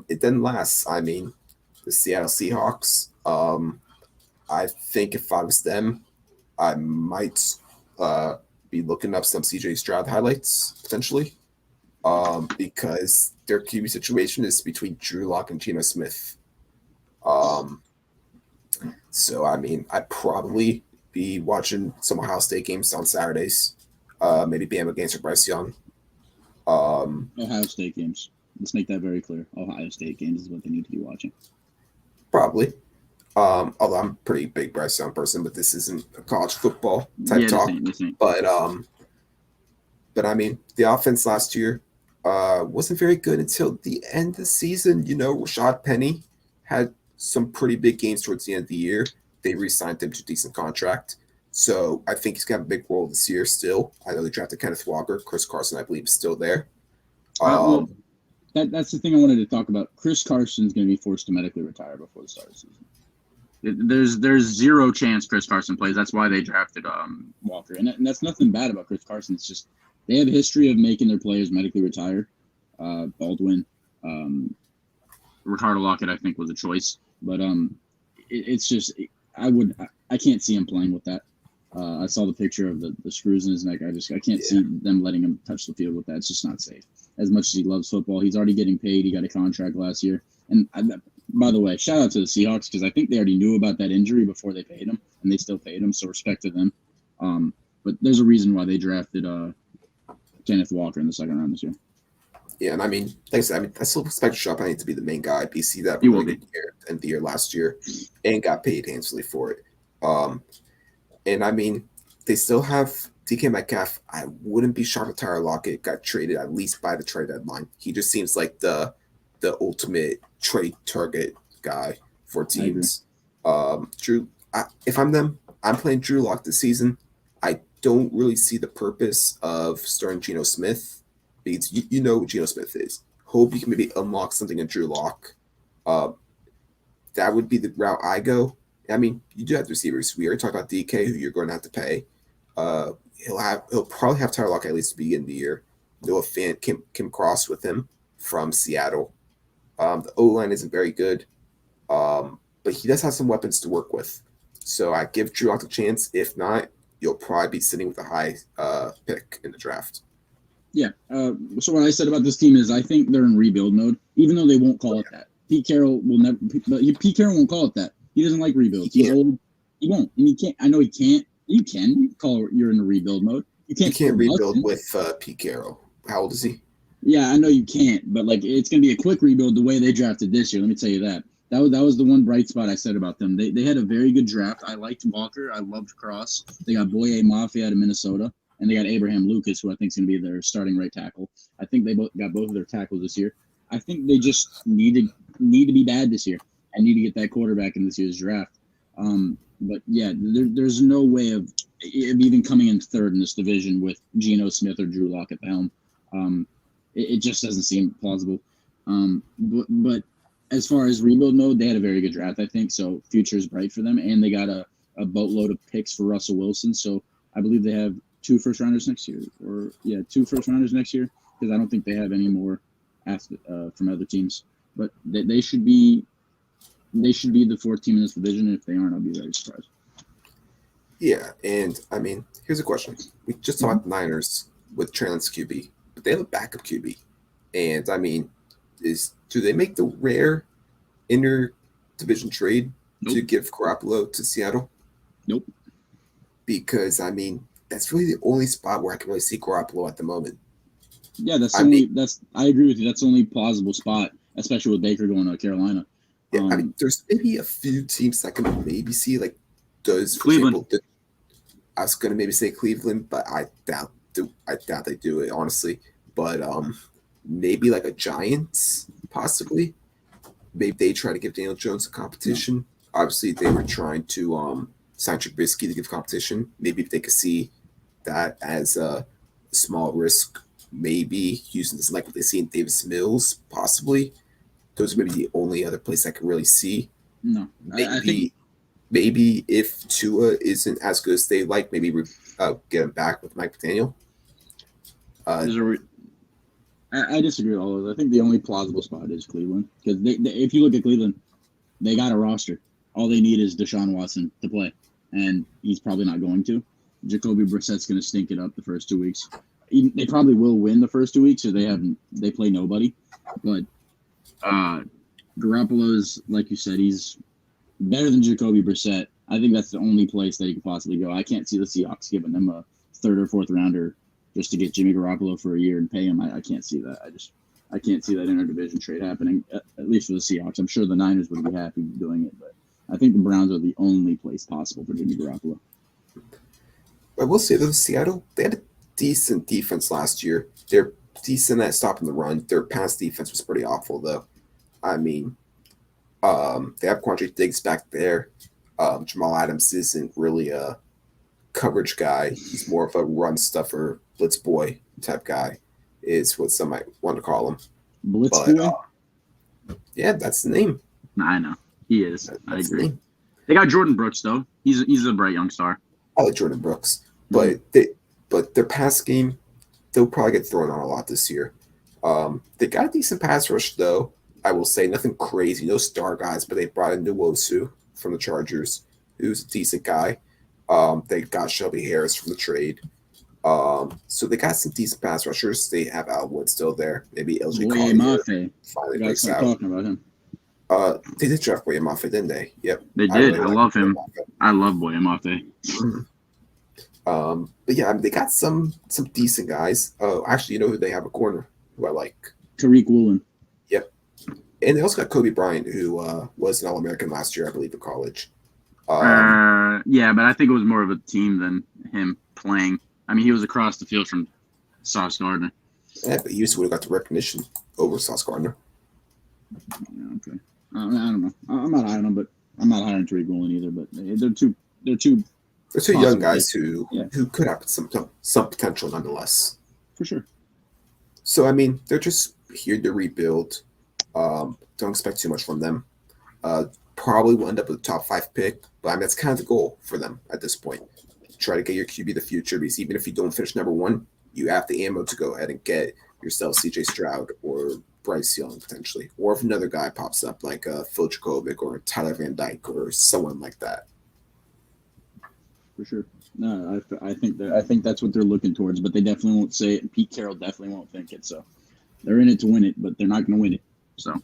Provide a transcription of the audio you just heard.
It then lasts. I mean, the Seattle Seahawks. I think if I was them, I might uh, be looking up some CJ Stroud highlights potentially, because their QB situation is between Drew Lock and Geno Smith. Um, so I mean, I'd probably be watching some Ohio State games on Saturdays. Maybe Bama games for Bryce Young. Um, Ohio State games. Let's make that very clear. Ohio State games is what they need to be watching. Probably. Although I'm a pretty big Bryce Young person, but this isn't a college football type Yeah, this talk. ain't this ain't. But I mean, the offense last year wasn't very good until the end of the season. You know, Rashad Penny had some pretty big games towards the end of the year. They re-signed him to a decent contract. So I think he's got a big role this year still. I know they drafted Kenneth Walker. Chris Carson, I believe, is still there. Well, Um, that's the thing I wanted to talk about. Chris Carson's going to be forced to medically retire before the start of the season. There's zero chance Chris Carson plays. That's why they drafted Walker, and that's nothing bad about Chris Carson. It's just they have a history of making their players medically retire. Baldwin, um, Ricardo Lockett, I think was a choice, but it's just I can't see him playing with that. I saw the picture of the screws in his neck. I can't see them letting him touch the field with that. It's just not safe. As much as he loves football, he's already getting paid. He got a contract last year, and by the way, shout out to the Seahawks because I think they already knew about that injury before they paid him, and they still paid him. So respect to them. But there's a reason why they drafted Kenneth Walker in the second round this year. Yeah, and I mean, like I said, I mean, I still expect Shop I need to be the main guy. BC that He really will be. good year and the year last year, and got paid handsomely for it. Um, and I mean, they still have DK Metcalf. I wouldn't be shocked if Tyler Lockett got traded at least by the trade deadline. He just seems like the ultimate trade target guy for I agree. teams. Drew, if I'm them, I'm playing Drew Lock this season. I don't really see the purpose of starting Geno Smith because you know what Geno Smith is. Hope you can maybe unlock something in Drew Lock. Uh, that would be the route I go. I mean, you do have the receivers. We already talked about DK, who you're going to have to pay. Uh, he'll probably have Tyler Lockett at least to begin the year. Noah Fant came across with him from Seattle. The O line isn't very good, but he does have some weapons to work with. So I give Drew Lock a chance. If not, you'll probably be sitting with a high pick in the draft. Yeah. So what I said about this team is I think they're in rebuild mode, even though they won't call it that. Pete Carroll will never. But Pete Carroll won't call it that. He doesn't like rebuilds. He's old. He won't, and he can't. I know he can't. You can call you're in a rebuild mode. You You can't. can't rebuild with Pete Carroll. How old is he? Yeah, I know you can't, but like it's gonna be a quick rebuild the way they drafted this year. Let me tell you that. That was the one bright spot I said about them. They had a very good draft. I liked Walker. I loved Cross. They got Boye Mafia out of Minnesota, and they got Abraham Lucas, who I think is gonna be their starting right tackle. I think they got both of their tackles this year. I think they just need to be bad this year. I need to get that quarterback in this year's draft. But yeah, there's no way of even coming in third in this division with Geno Smith or Drew Lock at the helm. It just doesn't seem plausible. But as far as rebuild mode, they had a very good draft, I think. So future is bright for them, and they got a boatload of picks for Russell Wilson. So I believe they have two first rounders next year, two first rounders next year because I don't think they have any more asked from other teams. But they should be the fourth team in this division. If they aren't, I'll be very surprised. Yeah, and I mean, here's a question. We just Mm-hmm. talked Niners with Trey Lance QB, but they have a backup QB. And I mean, do they make the rare inter division trade to Nope. give Garoppolo to Seattle? Nope. Because I mean, that's really the only spot where I can really see Garoppolo at the moment. Yeah, I mean, I agree with you. That's the only plausible spot, especially with Baker going to Carolina. yeah, I mean, there's maybe a few teams that can maybe see like does for Cleveland. example. I was gonna maybe say Cleveland, but I doubt they do it honestly. But maybe like a Giants possibly. Maybe they try to give Daniel Jones a No. competition. Obviously, they were trying to sign Trubisky to give competition. Maybe if they could see that as a small risk, maybe using this like what they see in Davis Mills, possibly. Those are maybe the only other place I can really see. No. I think Maybe if Tua isn't as good as they like, maybe get him back with Mike McDaniel. Uh, there's a I disagree with all of those. I think the only plausible spot is Cleveland because if you look at Cleveland, they got a roster. All they need is Deshaun Watson to play, and he's probably not going to. Jacoby Brissett's going to stink it up the first 2 weeks. They probably will win the first 2 weeks, so they play nobody. But Garoppolo's, like you said, he's better than Jacoby Brissett. I think that's the only place that he could possibly go. I can't see the Seahawks giving them a third or fourth rounder just to get Jimmy Garoppolo for a year and pay him. I can't see that. I can't see that interdivision trade happening, at least for the Seahawks. I'm sure the Niners would be happy doing it, but I think the Browns are the only place possible for Jimmy Garoppolo. I will say though, Seattle, they had a decent defense last year. They're decent at stopping the run. Their pass defense was pretty awful though. I mean, they have Quandre Diggs back there. Jamal Adams isn't really a coverage guy. He's more of a run stuffer, blitz boy type guy, is what some might want to call him. Blitz But boy? yeah, that's the name. I know. He is. That's I the agree. name. They got Jordan Brooks, though. He's a bright young star. I like Jordan Brooks, Mm-hmm. but their pass game, they'll probably get thrown on a lot this year. They got a decent pass rush though. I will say nothing crazy, no star guys, but they brought in Nwosu from the Chargers, who's a decent guy. They got Shelby Harris from the trade. So they got some decent pass rushers. They have Al Wood still there. Maybe LJ Boye Collier Mafe. finally You guys breaks start out. talking about him. They did draft Boye Mafe, didn't they? Yep. They did. I like love Boye him. Mafe. I love Boye Mafe. But yeah, I mean, they got some decent guys. Oh, actually, you know who they have a corner who I like. Tariq Woolen. Yep. And they also got Kobe Bryant, who was an All-American last year, I believe, in college. Yeah, but I think it was more of a team than him playing. I mean, he was across the field from Sauce Gardner. Yeah, but he would have got the recognition over Sauce Gardner. Yeah, okay. I don't know. I'm not hiring him, but I'm not hiring Tariq Woolen either. But they're two. They're two Possibly. young guys who Yeah. could have some potential nonetheless. For sure. So I mean, they're just here to rebuild. Don't expect too much from them. Probably will end up with a top 5 pick, but I mean that's kind of the goal for them at this point. Try to get your QB the future, because even if you don't finish number 1, you have the ammo to go ahead and get yourself CJ Stroud or Bryce Young potentially, or if another guy pops up like Phil Jakovic or Tyler Van Dyke or someone like that. For sure. No, I think that's what they're looking towards, but they definitely won't say it. And Pete Carroll definitely won't think it. So they're in it to win it, but they're not going to win it. So